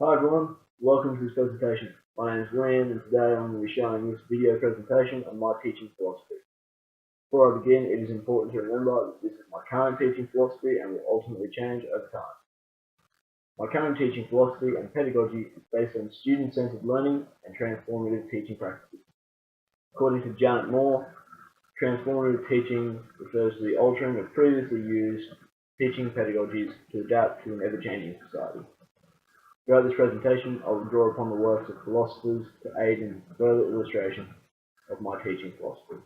Hi everyone, welcome to this presentation. My name is Liam and today I'm going to be showing this video presentation on my teaching philosophy. Before I begin, it is important to remember that this is my current teaching philosophy and will ultimately change over time. My current teaching philosophy and pedagogy is based on student-centered learning and transformative teaching practices. According to Janet Moore, transformative teaching refers to the altering of previously used teaching pedagogies to adapt to an ever-changing society. Throughout this presentation, I will draw upon the works of philosophers to aid in further illustration of my teaching philosophy.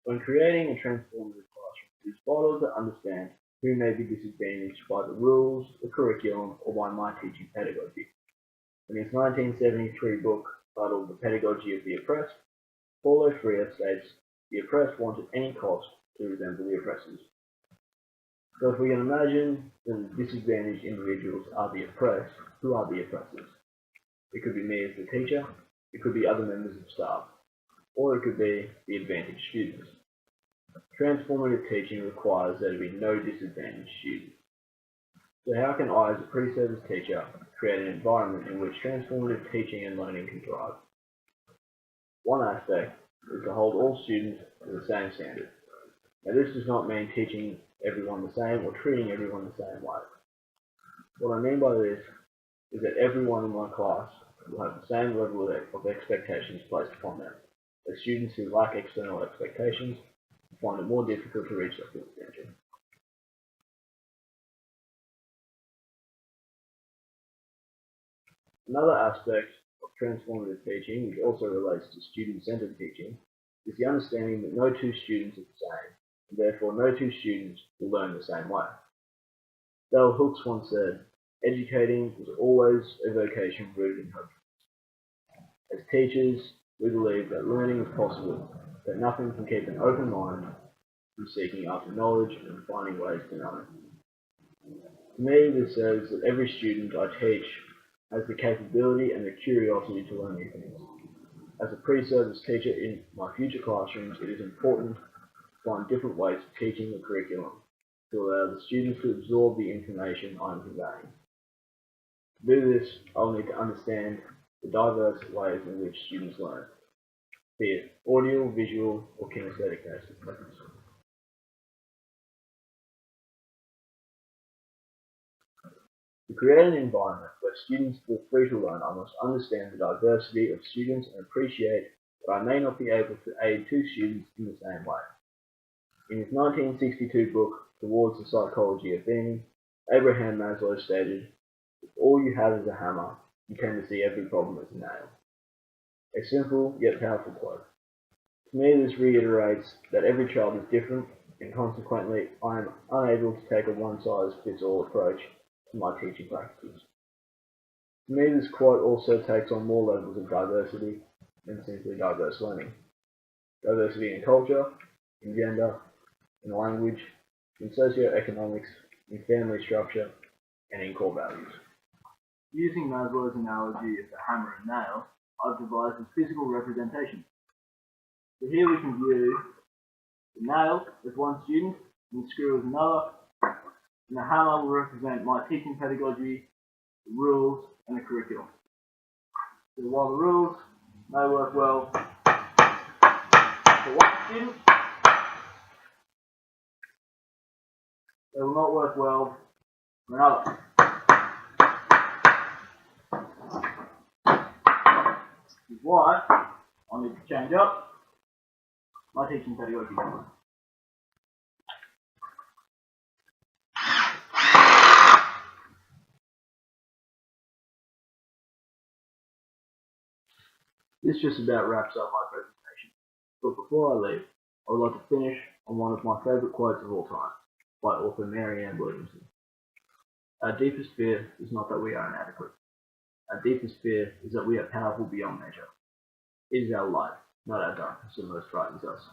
When creating a transformative classroom, it is vital to understand who may be disadvantaged by the rules, the curriculum, or by my teaching pedagogy. In his 1973 book titled The Pedagogy of the Oppressed, Paulo Freire states, "The oppressed want at any cost to resemble the oppressors." So if we can imagine that the disadvantaged individuals are the oppressed, who are the oppressors? It could be me as the teacher, it could be other members of staff, or it could be the advantaged students. Transformative teaching requires there to be no disadvantaged students. So how can I, as a pre-service teacher, create an environment in which transformative teaching and learning can thrive? One aspect is to hold all students to the same standard. Now this does not mean teaching everyone the same or treating everyone the same way. What I mean by this is that everyone in my class will have the same level of expectations placed upon them. The students who lack external expectations find it more difficult to reach their full potential. Another aspect of transformative teaching, which also relates to student-centered teaching, is the understanding that no two students are the same, and therefore no two students will learn the same way. Bell Hooks once said, "Educating is always a vocation rooted in hope." As teachers, we believe that learning is possible, that nothing can keep an open mind from seeking after knowledge and finding ways to know. To me, this says that every student I teach has the capability and the curiosity to learn new things. As a pre-service teacher in my future classrooms, it is important to find different ways of teaching the curriculum to allow the students to absorb the information I am conveying. To do this, I'll need to understand the diverse ways in which students learn, be it audio, visual, or kinesthetic methods. To create an environment where students feel free to learn, I must understand the diversity of students and appreciate that I may not be able to aid two students in the same way. In his 1962 book, Towards the Psychology of Being, Abraham Maslow stated, "If all you have is a hammer, you tend to see every problem as a nail." A simple yet powerful quote. To me, this reiterates that every child is different, and consequently, I am unable to take a one-size-fits-all approach to my teaching practices. To me, this quote also takes on more levels of diversity than simply diverse learning. Diversity in culture, in gender, in language, in socioeconomics, in family structure, and in core values. Using Maslow's analogy of the hammer and nail, I've devised a physical representation. So here we can view the nail as one student, and the screw as another, and the hammer will represent my teaching pedagogy, the rules, and the curriculum. So while the rules may work well for one student, they will not work well for another. This is why I need to change up my teaching pedagogy. This just about wraps up my presentation. But before I leave, I would like to finish on one of my favourite quotes of all time, by author Marianne Williamson. "Our deepest fear is not that we are inadequate. Our deepest fear is that we are powerful beyond measure. It is our light, not our darkness, that most frightens us."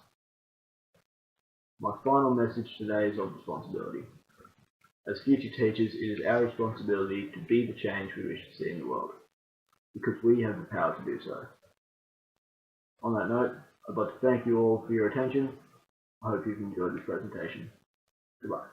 My final message today is of responsibility. As future teachers, it is our responsibility to be the change we wish to see in the world, because we have the power to do so. On that note, I'd like to thank you all for your attention. I hope you've enjoyed this presentation. Goodbye.